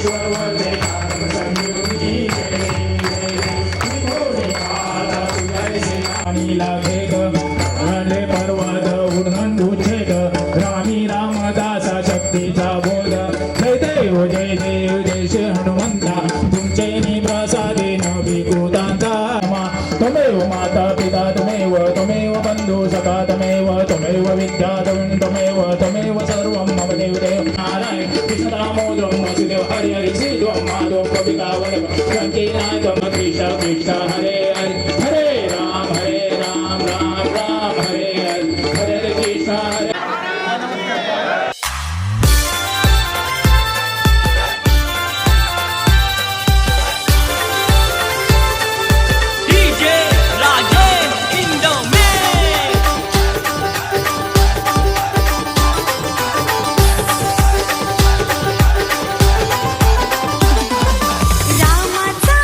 ईश्वर वंदे नाम संयुगी आणि लागे ग पर्वत उडंडू छेद रामी रामदासा शक्तीचा बोध जय देव जय देव जय श्री हनुमंता तुमचे प्रसादे न विकृतांता त्वमेव माता पिता त्वमेव बंधु सखा त्वमेव विद्या त्वमेव सर्वं मम देवदेव नारायण कृष्ण दामोदर वासुदेव हरि हरि श्रीध्वं माधव कविता वल्लभ संकीर्तनं कृष्ण कृष्ण हरे हरे हरे राम राम राम हरे हरे हरे कृष्ण हरे रामाचा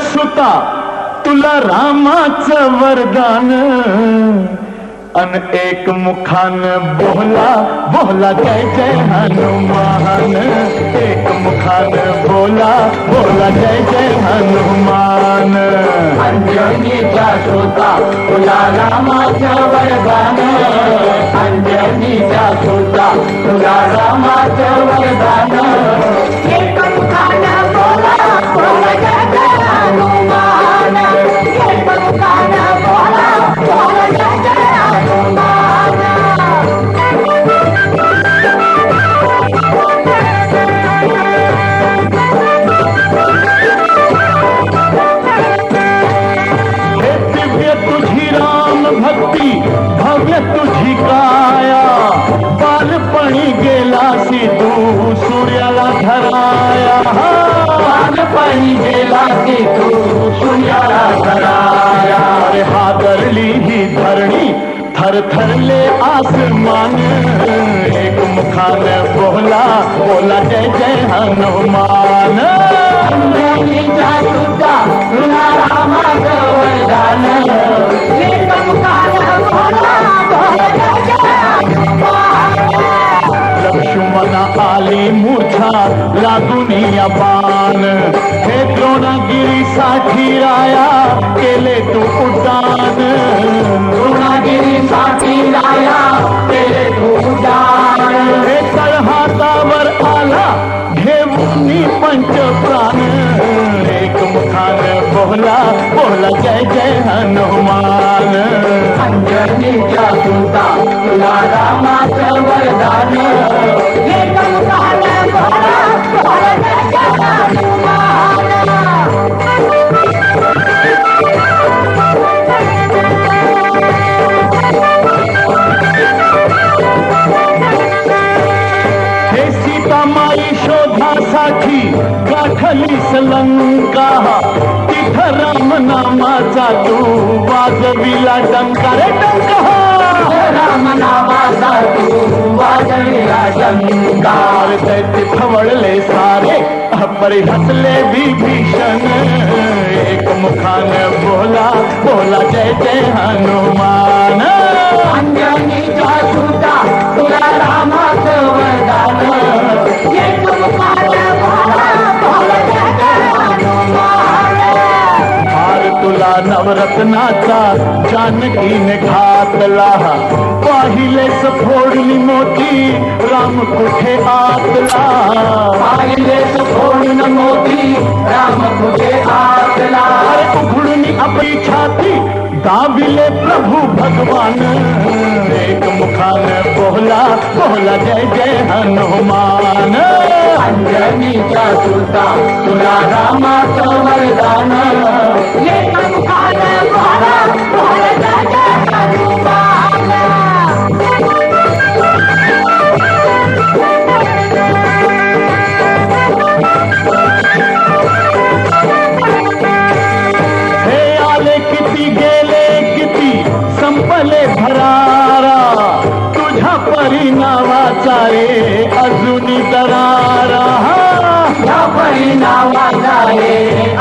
सुता तुला रामाचं वरदान अन एक मुखान बोला बोला जय जय हनुमान एक मुखान बोला बोला जय जय हनुमान अंजनीचा सुता तुला रामाचं वरदान अंजनीचा सुता तुला रामाचं वरदान एक मुखान बोला बोला जय जय हनुमान एक मुखान बोला बोला जय जय भक्ती भव्य तुझी काया बालपणी गेलासी तू सूर्याला धराया बालपणी गेलासी तू सूर्याला धराया अरे हादरली ही धरणी थरथरले आसमान एक मुखान बोला बोला जय जय हनुमान अंजनीचा सुता तुला रामाचं वरदान एक मुखान बोला बोला जय जय हनुमान लक्ष्मणा आली मूर्छा लागून या बाण हे द्रोणागिरीसाठी राया केले तू उड्डाण द्रोणागिरीसाठी राया केले तू उड्डाण हे तळहातावर आला घेऊन पंच प्राण एक मुखान बोला बोला जय जय हनुमान अंजनीचा सुता तुला रामाचं वरदान एक मुखान बोला बोला जय जय हनुमान हे सीतामाई शोधासाठी गाठलीस लंका तिथं राम नामाचा तू वाजविला डंका रे डंका राम नामाचा तू वाजविला डंका दैत्य खवळले सारे अपरी हसले विभीषण एक मुखान बोला बोला जय जय हनुमान अंजनीचा सुता तुला रामाचं वरदान एक मुखान बोला बोला जय जय हनुमान हार तुला नवरत्नाचा जानकीने घातला पाहिलेस फोडली मोठी राम कुठे आतला पाहिलेस फोडून मोठी राम कुठे आतला अरे उघडून आपली छाती दाबिले प्रभू भगवान एक मुखान बोला बोला जय जय हनुमान अंजनीचा सुता तुला रामाचं वरदान एक मुखान बोला बोला जय जय हनुमान हे आले किती गेले किती संपले भरारा तुझ्या परिणामाचा रे अजूनी दरारा या परिणामाचा रे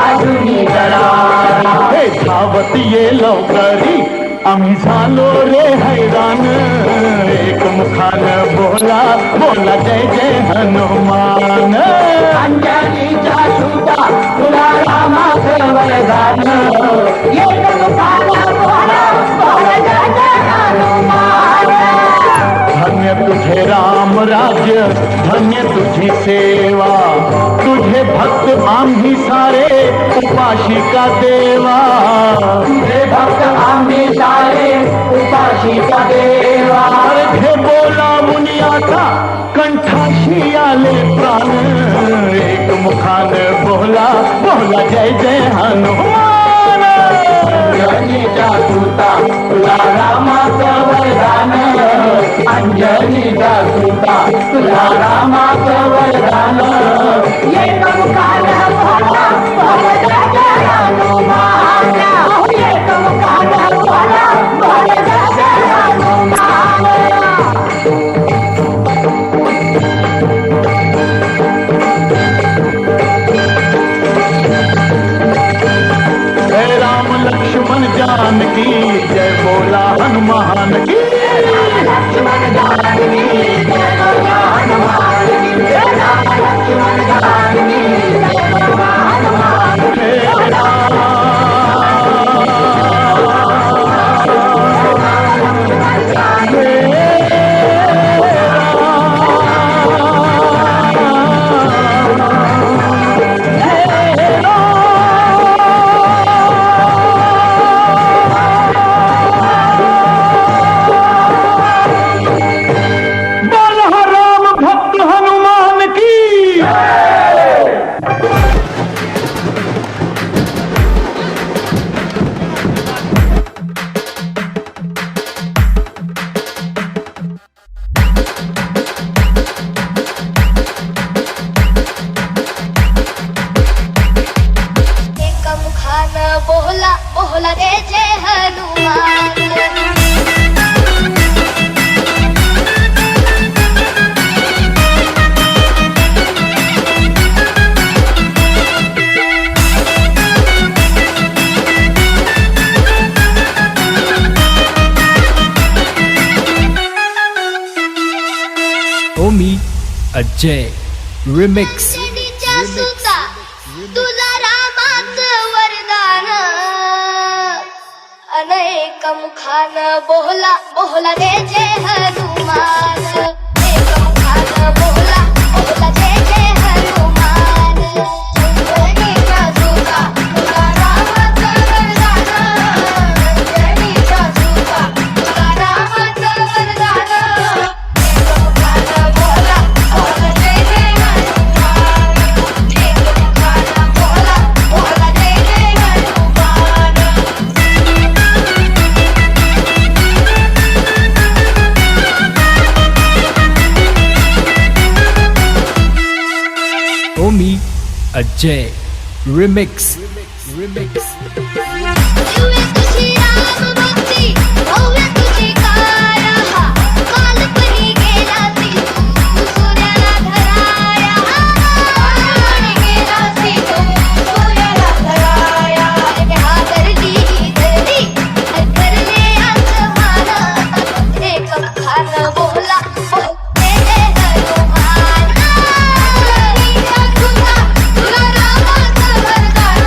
अजूनी दरारा हे धावत ये लवकरी आम्ही झालो रे हैराण एक मुखान बोला बोला जय जय हनुमान अंजनीचा सुता तुला रामाचं वरदान एक मुखान बोला बोला जय जय हनुमान धन्य तुझे राम राज्य धन्य तुझी सेवा तुझे भक्त आम्ही सारे उपाशी का देवा तुझे भक्त आम्ही सारे उपाशी का देवा हे बोला मुनी आता कंठाशी आले प्राण एक मुखान बोला बोला जय जय हनुमान अंजनीचा सुता तुला रामाचं वरदान अंजनीचा सुता तुला रामाचं वरदान एक मुखान बोला बोला जय जय हनुमान एक मुखान बोला बोला जय जय हनुमान अजय रिमिक्स देवीच्या सुता तुला रामाचं वरदान अनेक मुखान बोला बोला जय जय हनुमान एक मुखान बोला बोला जय जय हनुमान देवीच्या सुता तुला रामाचं वरदान देवीच्या सुता तुला रामाचं वरदान एक मुखान बोला बोला जय जय हनुमान एक मुखान बोला बोला जय जय हनुमान ओमी अजय रिमिक्स दिव्य तुझी राम भक्ती भव्य तुझी काया कालपणी गेला ती तू सूर्याला धराया कालपणी गेला ती तू सूर्याला धराया हादरली धरली धरले आसमान एक मुखान बोला बोल जय जय हनुमान देवीच्या सुता तुला रामाचं वरदान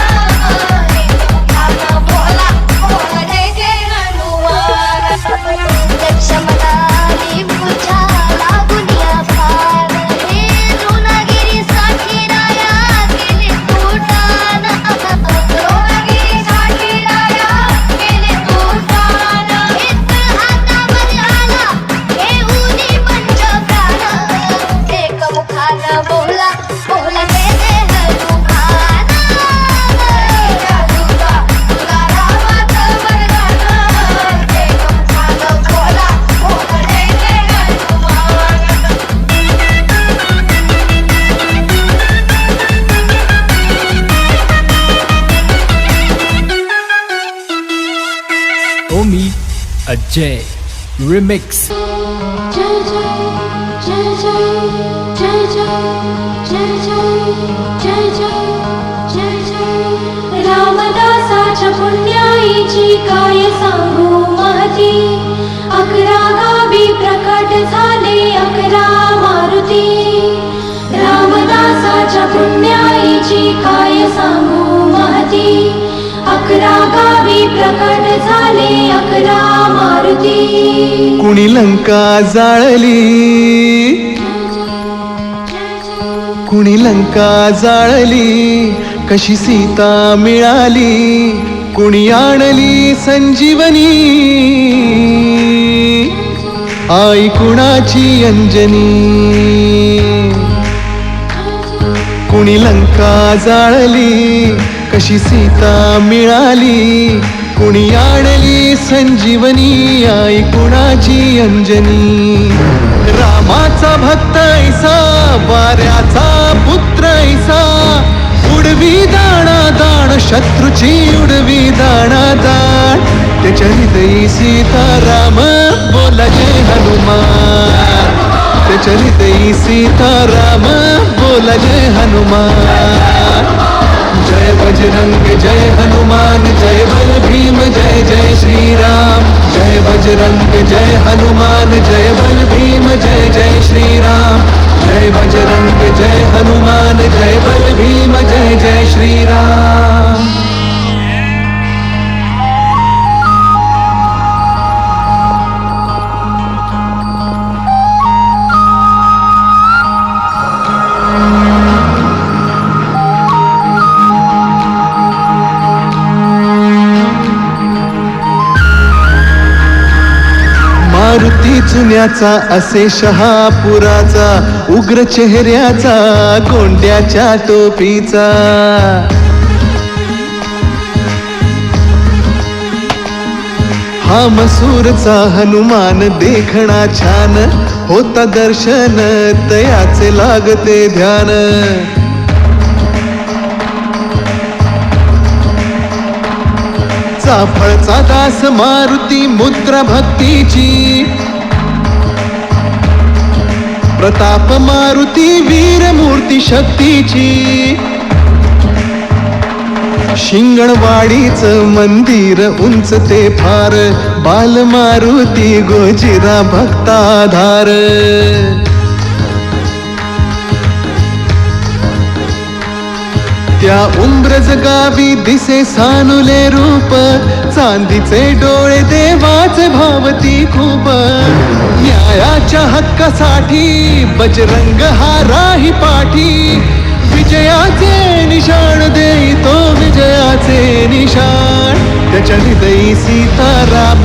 एक मुखान बोला बोला जय जय हनुमान लक्ष्मणाली मुझ्या लागुनिया फार हे द्रोणागिरीसाठी राया केले तोटान द्रोणागिरीसाठी राया केले तोटान एक हातामध्ये आला घेऊनी पंचप्राण एक मुखान बोला बोला जय जय हनुमान देवीच्या सुता तुला रामाचं वरदान एक मुखान बोला बोला जय जय हनुमान ओमी अजय रिमिक्स जय जय जय जय जय जय जय जय जय जय जय रामदासाच्या पुण्याईची काय सांगू महती 11 गावी प्रकट झाले 11 मारुती रामदासाच्या पुण्याईची काय सांगू महती 11 गावी प्रकट झाले 11 मारुती कुणी लंका जाळली कुणी लंका जाळली कशी सीता मिळाली कुणी आणली संजीवनी आई कुणाची अंजनी कुणी लंका जाळली कशी सीता मिळाली कुणी आणली संजीवनी आई कुणाची अंजनी रामाचा भक्त ऐसा वाऱ्याचा पुत्र ऐसा उडवी दाणा दाण शत्रूची उडवी दाणा दाण त्याच्या हृदयी सीताराम बोला जय हनुमान त्याच्या हृदयी सीताराम बोला जय हनुमान जय बजरंग जय हनुमान जय बल भीम जय जय श्रीराम जय बजरंग जय हनुमान जय बल भीम जय जय श्रीराम जय बजरंग जय हनुमान जय बल भीम जय जय श्रीराम मारुती चुन्याचा असे शहापुराचा उग्र चेहऱ्याचा कोंड्याच्या टोपीचा हा मसूरचा हनुमान देखणा छान होता दर्शन तयाचे लागते ध्यान चाफळचा दास मारुती मुद्रा भक्तीची प्रताप मारुती वीर मूर्ती शक्तीची शिंगणवाडीच मंदिर उंच ते फार बाल मारुती गोजिरा भक्ताधार त्या उंब्रज गावी दिसे सानुले रूप, चांदीचे डोळे देवाचे भावती खूप. न्यायाच्या हक्कासाठी बजरंग हा राही पाठी, विजयाचे निशाण देई तो विजयाचे निशाण. त्याच्या हृदयी सीताराम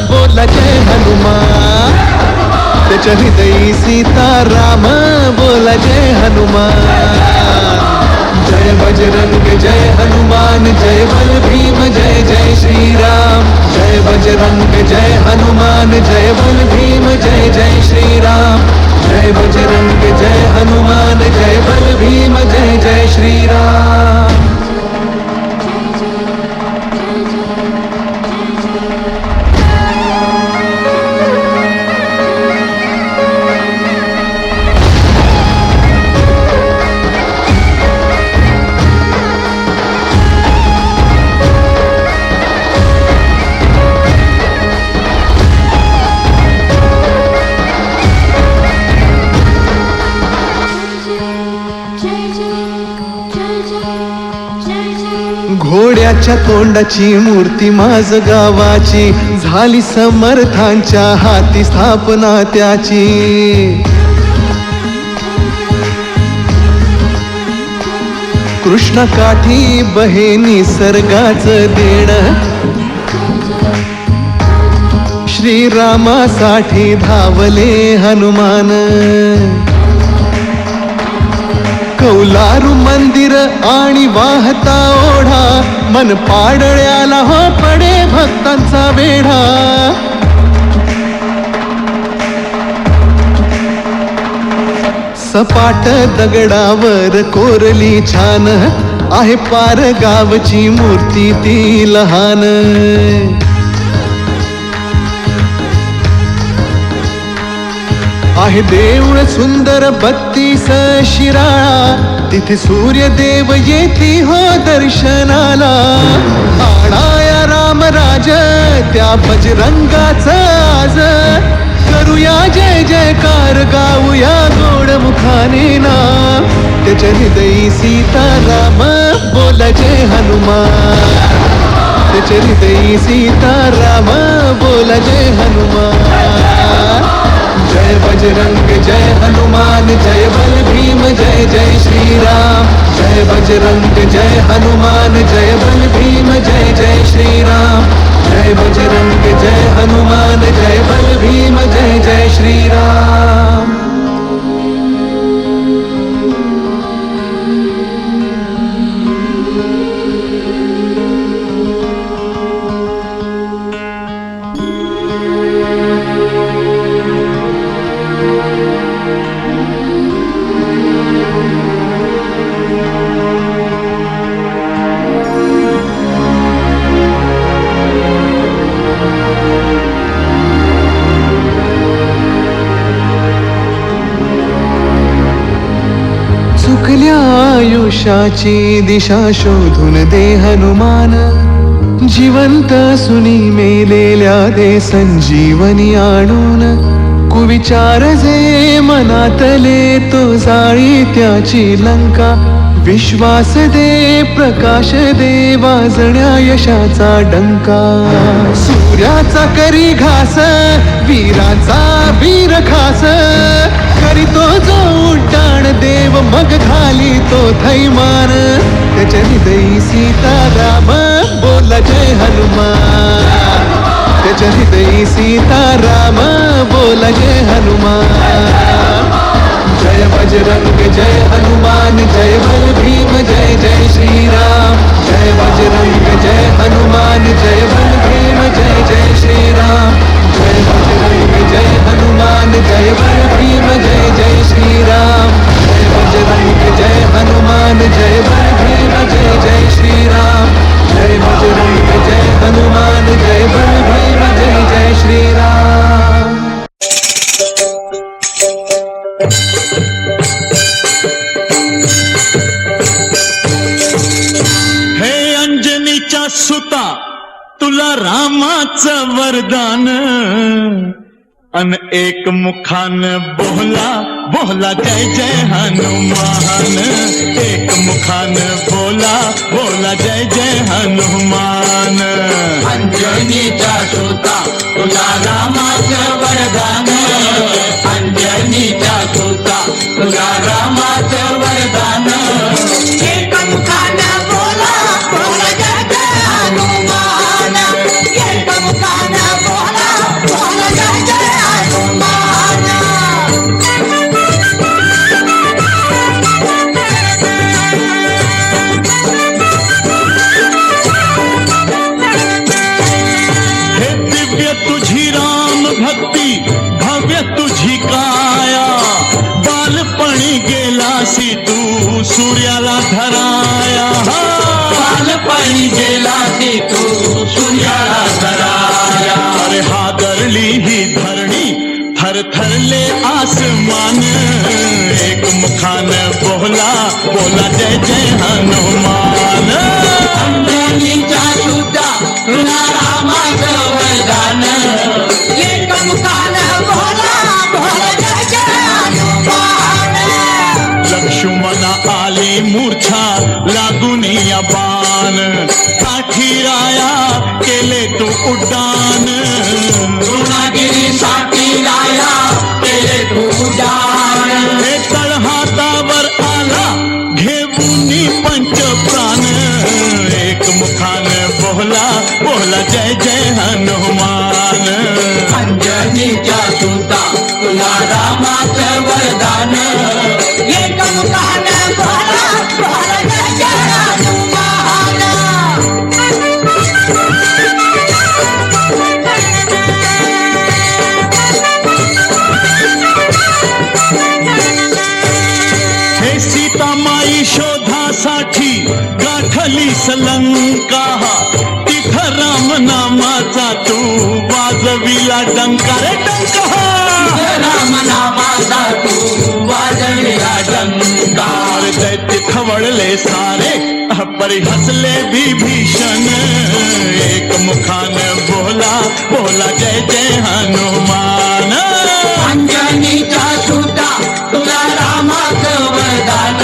बोला जय हनुमान, त्याच्या हृदयी सीताराम बोला जय हनुमान. जय बजरंग जय हनुमान जय बल भीम जय जय श्रीराम. जय बजरंग जय हनुमान जय बल भीम जय जय श्रीराम. जय बजरंग जय हनुमान जय बल भीम जय जय श्रीराम. घोड्याच्या तोंडाची मूर्ती माझ गावाची, झाली समर्थांच्या हाती स्थापना त्याची. कृष्ण काठी बहे निसर्गाचं देण, श्रीरामासाठी धावले हनुमान. कौलारू मंदिर आणि वाहता ओढा, मन पाडळ्याला हो पडे भक्तांचा वेढा. सपाट दगडावर कोरली छान, आहे पार गावची मूर्ती ती लहान. आहे देऊळ सुंदर 32 शिराळा, तिथे सूर्यदेव येती हो दर्शनाला. आणाया रामराज त्या बजरंगाचा आज, करूया जय जयकार गाऊया गोड मुखाने नाम. त्याच्या हृदयी सीताराम बोला जय हनुमान, त्याच्या हृदयी सीताराम बोला जय हनुमान. जय बजरंग जय हनुमान जय बल भीम जय जय श्रीराम. जय बजरंग जय हनुमान जय बल भीम जय जय श्रीराम. जय बजरंग जय हनुमान जय बल भीम जय जय श्रीराम. चुकल्या आयुष्याची दिशा शोधून दे हनुमान. जिवंत सुनी मेलेल्या दे संजीवनी आणून. कुविचार जे मनातले तो जाळी त्याची लंका. विश्वास दे प्रकाश दे वाजण्या यशाचा डंका. सूर्याचा करी घास वीराचा वीर खास. करीतो जो उड्डाण देव मग घाली तो थैमान. त्याच्या हृदयी सीताराम बोला जय हनुमान, त्याच्या हृदयी सीताराम बोला जय हनुमान. जय बजरंग जय हनुमान जय बल भीम जय जय श्रीराम. जय बजरंग जय हनुमान जय बल भीम जय जय श्रीराम. जय बजरंग जय हनुमान जय बल भीम जय जय श्रीराम. जय बजरंग जय हनुमान जय बल भीम जय जय श्रीराम. जय बजरंग जय हनुमान जय बल भीम जय जय श्रीराम. हे अंजनीच्या सुता तुला रामाचं वरदान. अन एक मुखान बोला बोला जय जय हनुमान. एक मुखान बोला बोला जय जय हनुमान अंजनीच्या सुता तुला रामाचं वरदान अंजनीच्या सुता तुला रामाचं वरदान एक मुखानं बोला बोला जय जय हनुमान एक मुखानं बोला बोला जय जय हनुमान हे दिव्य तुझी राम भक्ती भव्य तुझी काया बालपणी गेलासी तू सूर्याला धराया बालपणी गेला ती तू सूर्याला धराया अरे हादरली ही धरणी थरथरले आसमान एक मुखान बोला बोला जय जय हनुमान अंजनीच्या सुद्धा तुला रामाचं वरदान एक मुखानं बोला बोला जय जय हनुमान लक्ष्मणा आली मूर्छा लागून या बाण काठीराया केले तू उड्डाण ऋणागिरीसाठी राया केले तू उड्डाण हे तळहातावर आला घेऊन पंच प्राण एक मुखान बोला बोला जय जय हनुमान अंजनीच्या सुद्धा तुला रामाचं वरदान एक मुखानं बोला बोला जय जय हनुमान हे सीतामाई शोधासाठी गाठली सलंका तिथं राम नामाचा तू वाजविला डंका रे डंका राम नामाचा तू वाजविला डंका दैत्य खवळले सारे परी हसले विभीषण एक मुखान बोला बोला जय जय हनुमान अंजनीच्या सुद्धा तुला रामाचं वरदान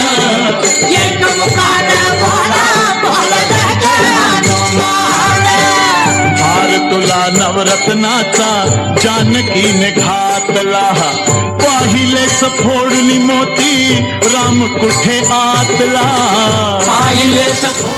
एक मुखानं बोला बोला जय जय हनुमान हार तुला नवरत्नाचा जानकीने घातला पाहिले सफोडली मोती राम कुठे आतला पाहिले सखो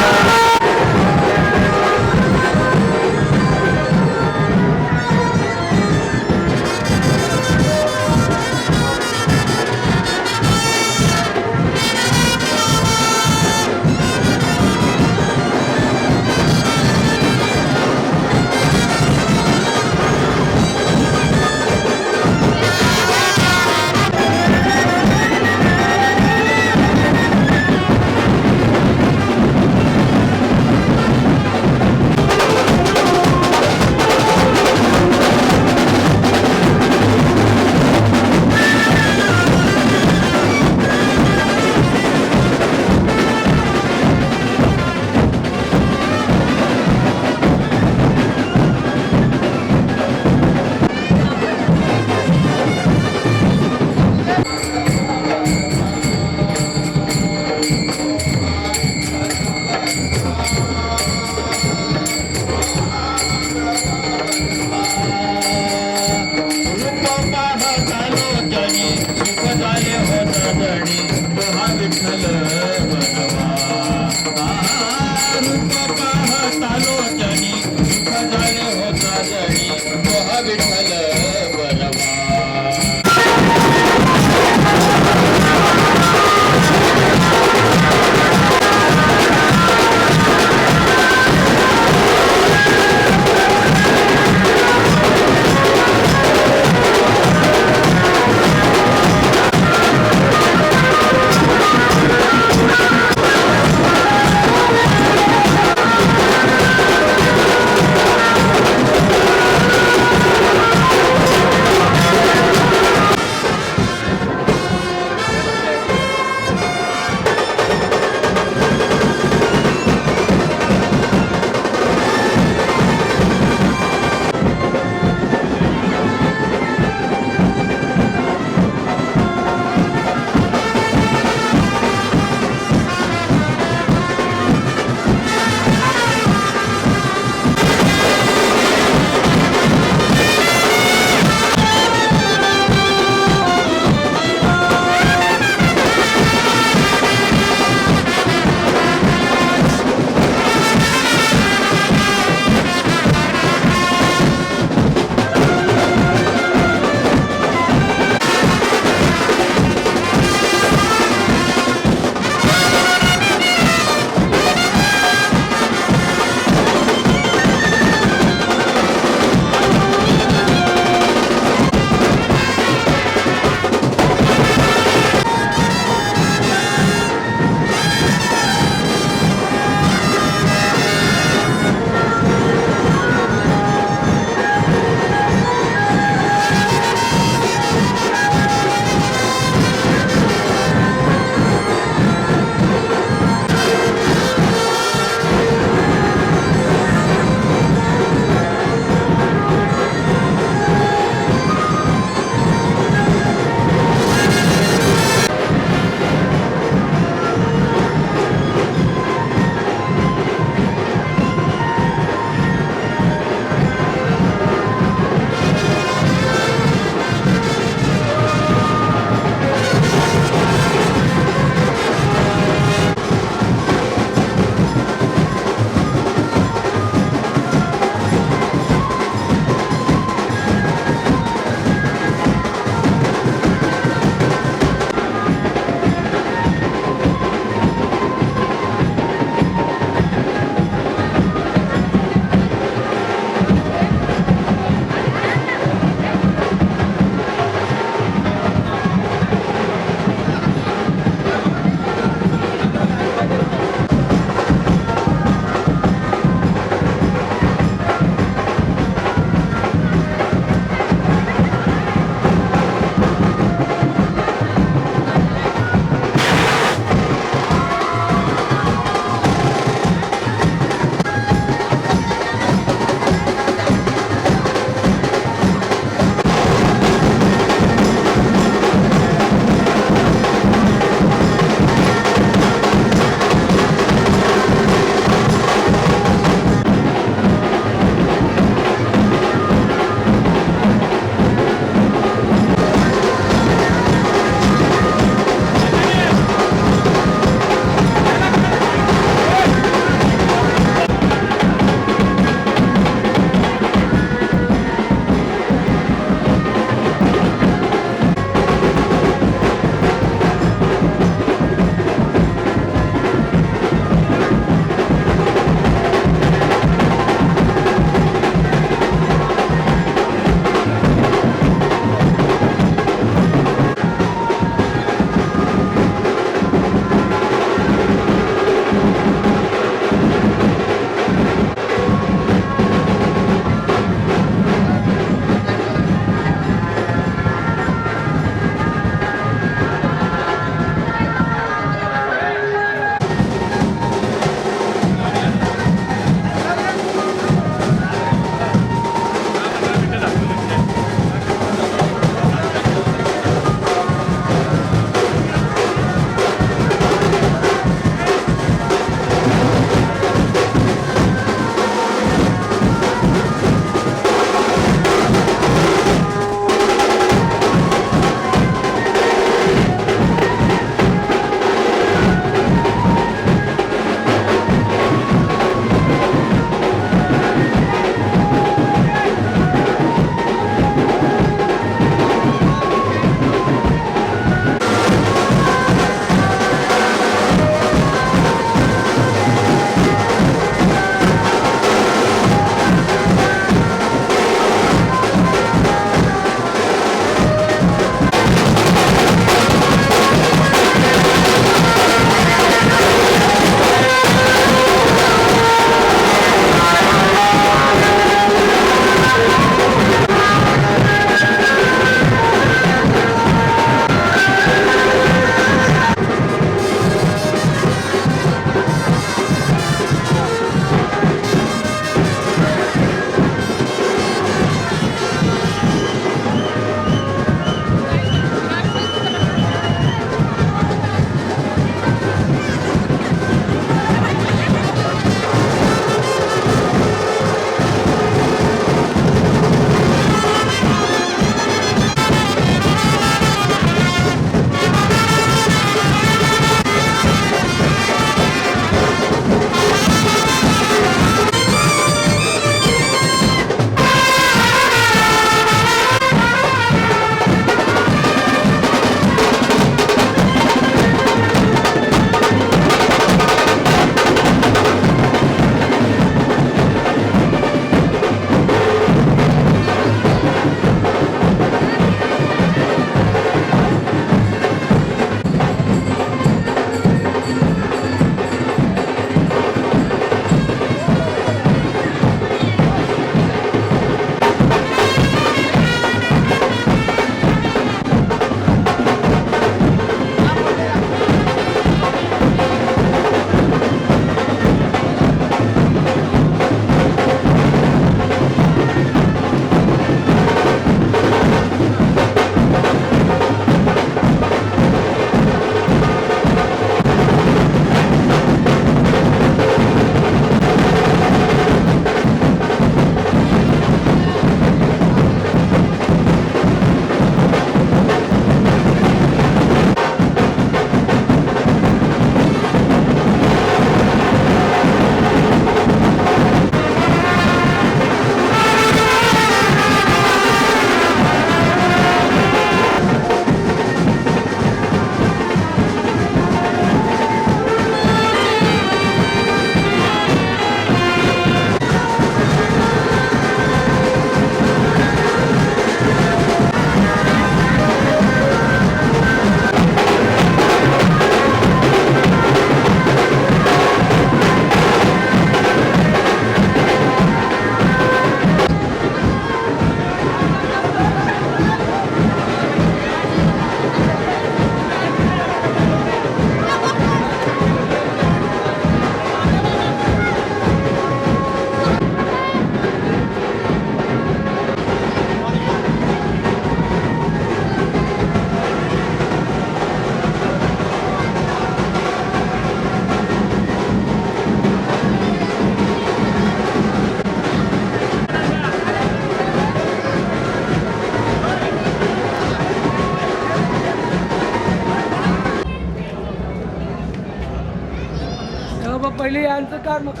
पहिले यांचं कार मग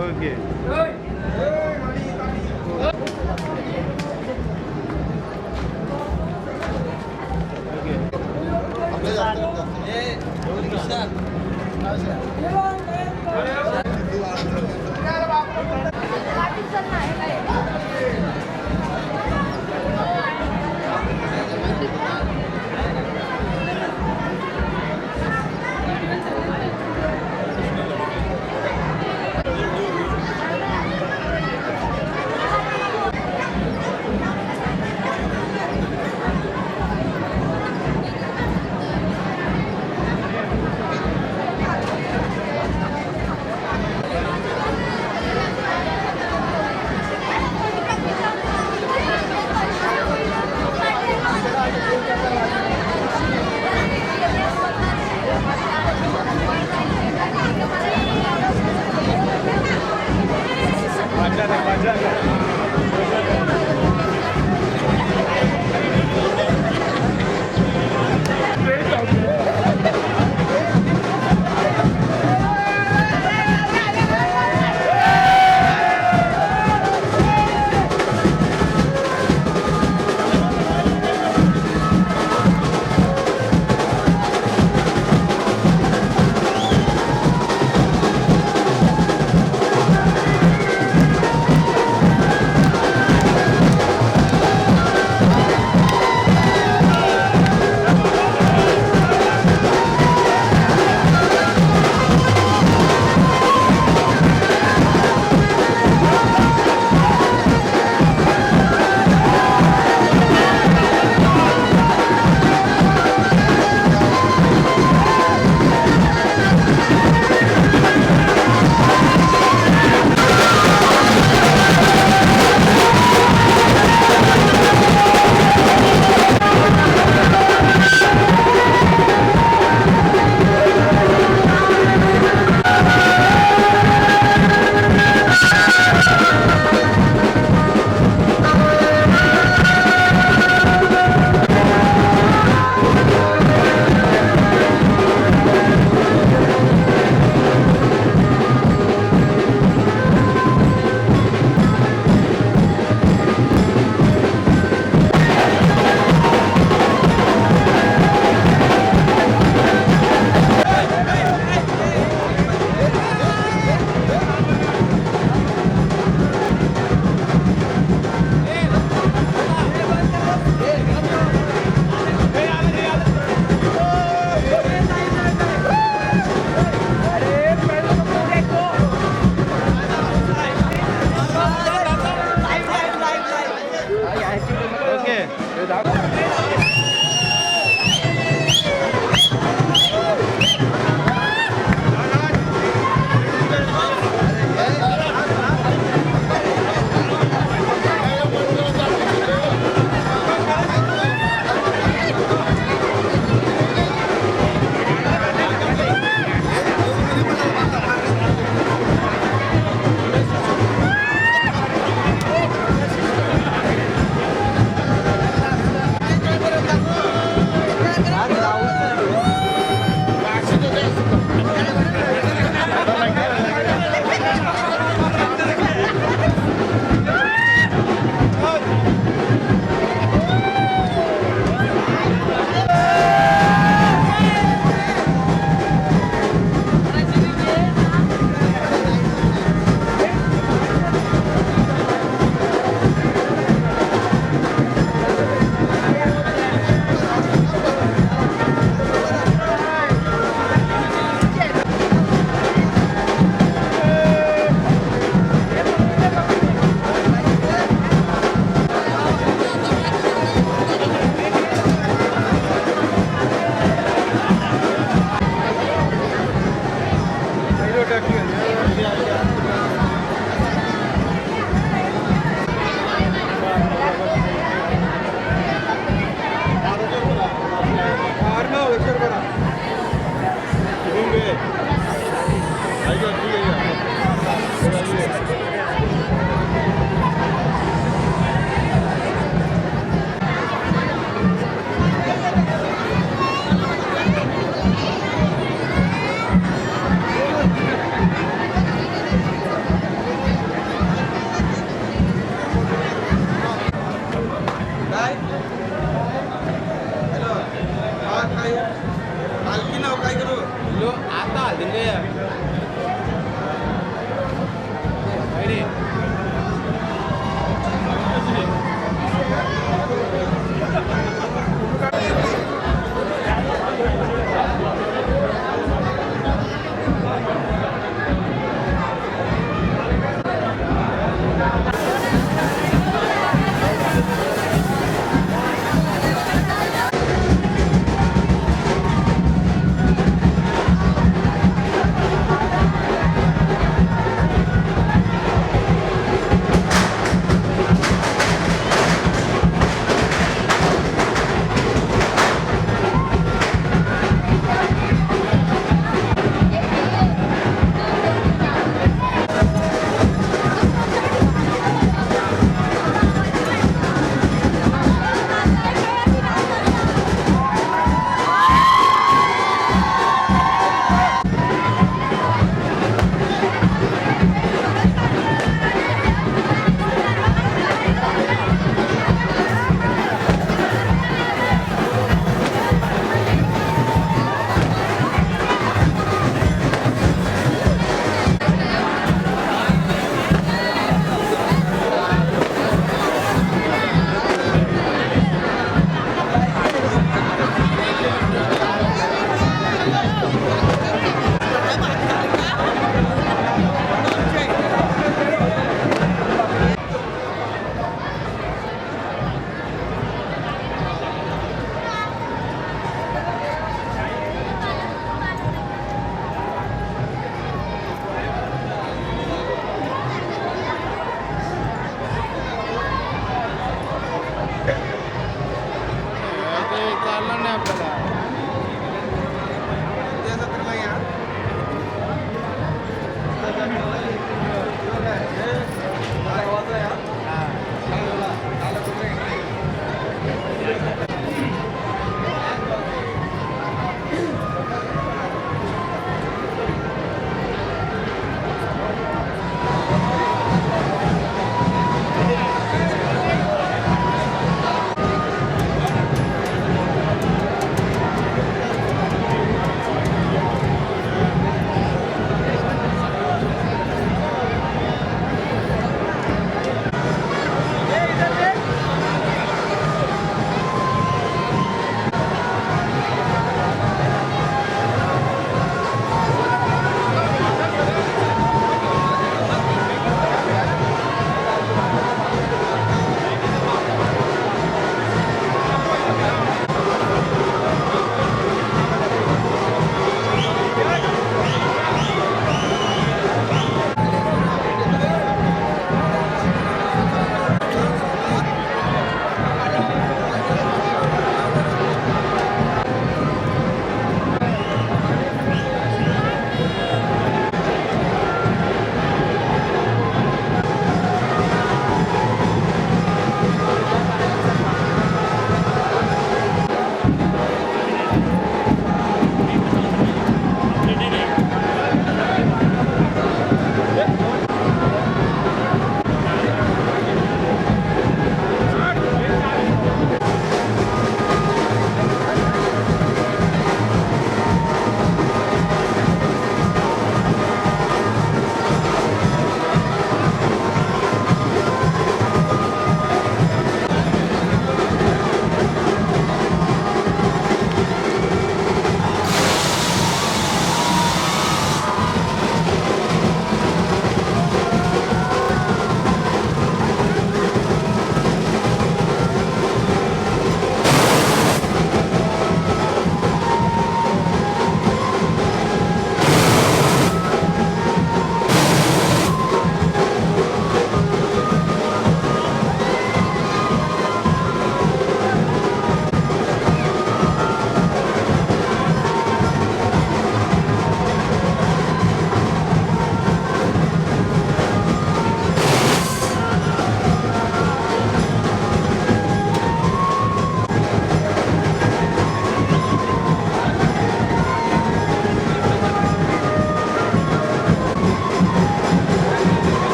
ओके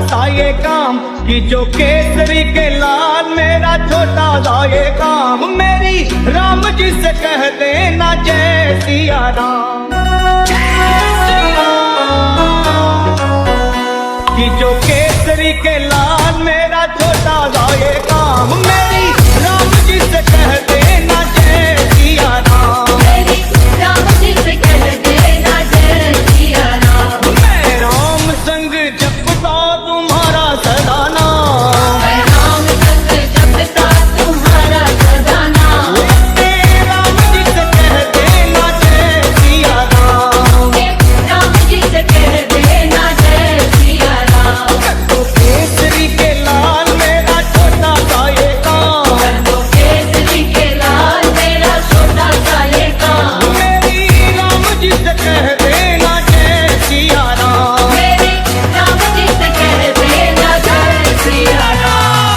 सा ये काम कि जो केसरी के लाल मेरा छोटा सा ये काम मेरी राम जी से कह देना जय सिया राम कि जो केसरी के लाल मेरा छोटा सा ये काम मेरी राम जी से कह देना जय सिया राम मेरी राम जी से कह देना जय सिया राम। मैं राम संग जपता तुम्हारा सदा नाम मैं राम संग जपता तुम्हारा सदा नाम। राम जी से कह देना जय सिया राम राम जी से कह देना जय सिया राम। तो केसरी के लाल मेरा छोटा सा ये काम तो केसरी के लाल मेरा छोटा सा ये काम मेरी राम जी से कह देना जय सिया राम मेरी राम जी से कह देना जय सिया राम।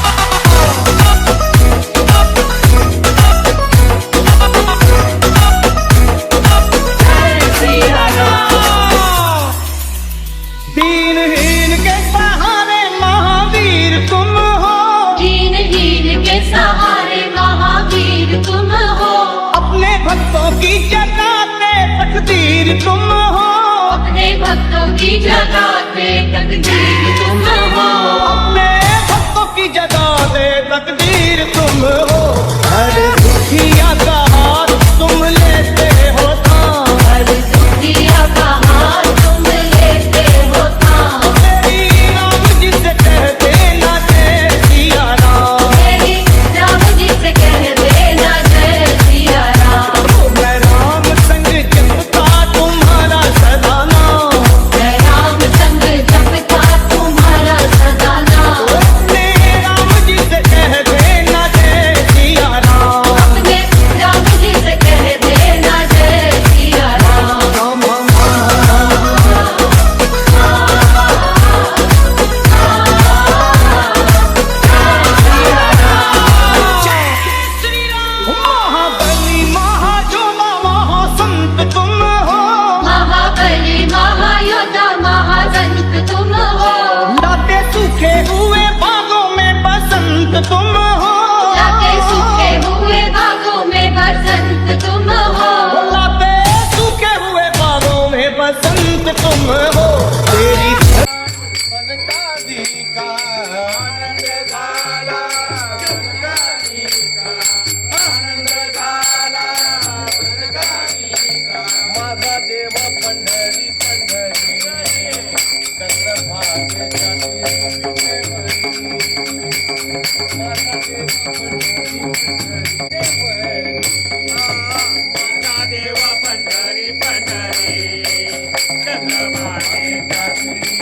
जय सिया राम। दीनहीन के सहारे महावीर तुम हो दीन हीन के सहारे महावीर तुम हो। अपने भक्तों की जगाते तकदीर तुम हो अपने भक्तों की जगाते तकदीर तुम हो। अपने भक्तों की जगाते तकदीर तुम हो हर दुखिया का हाथ तुम लेते हो थाम हर दुखिया का हाथ तुम लेते हो थाम। मेरी राम जी से कह देना जय सिया राम मेरी राम जी से कह देना जय सिया राम। मैं राम संग जपता तुम्हारा सदा नाम मैं राम संग जपता तुम्हारा सदा नाम। अपने राम जी से कह देना जय सिया राम अपने राम जी से कह देना जय सिया राम। महाबली महाजोधा महासंत तुम हो महाबली महायोद्धा महासंत तुम हो। लाते सूखे हुए बागों में बसंत तुम हो लाते सूखे हुए बागों में बसंत तुम हो। लाते सूखे हुए बागों में बसंत तुम हो तेरी माझा देव पंढरी पंढरी चंद्रभागेच्या तीरी माझा देव पंढरी पंढरी चंद्रभागेच्या तीरी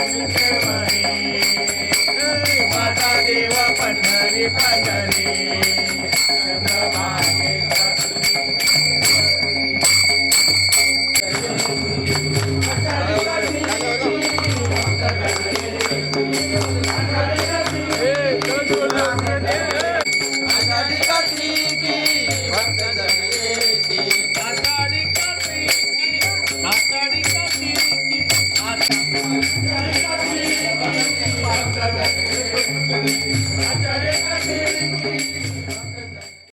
माझा देव पंढरी पंढरी चंद्रभागेच्या तीरी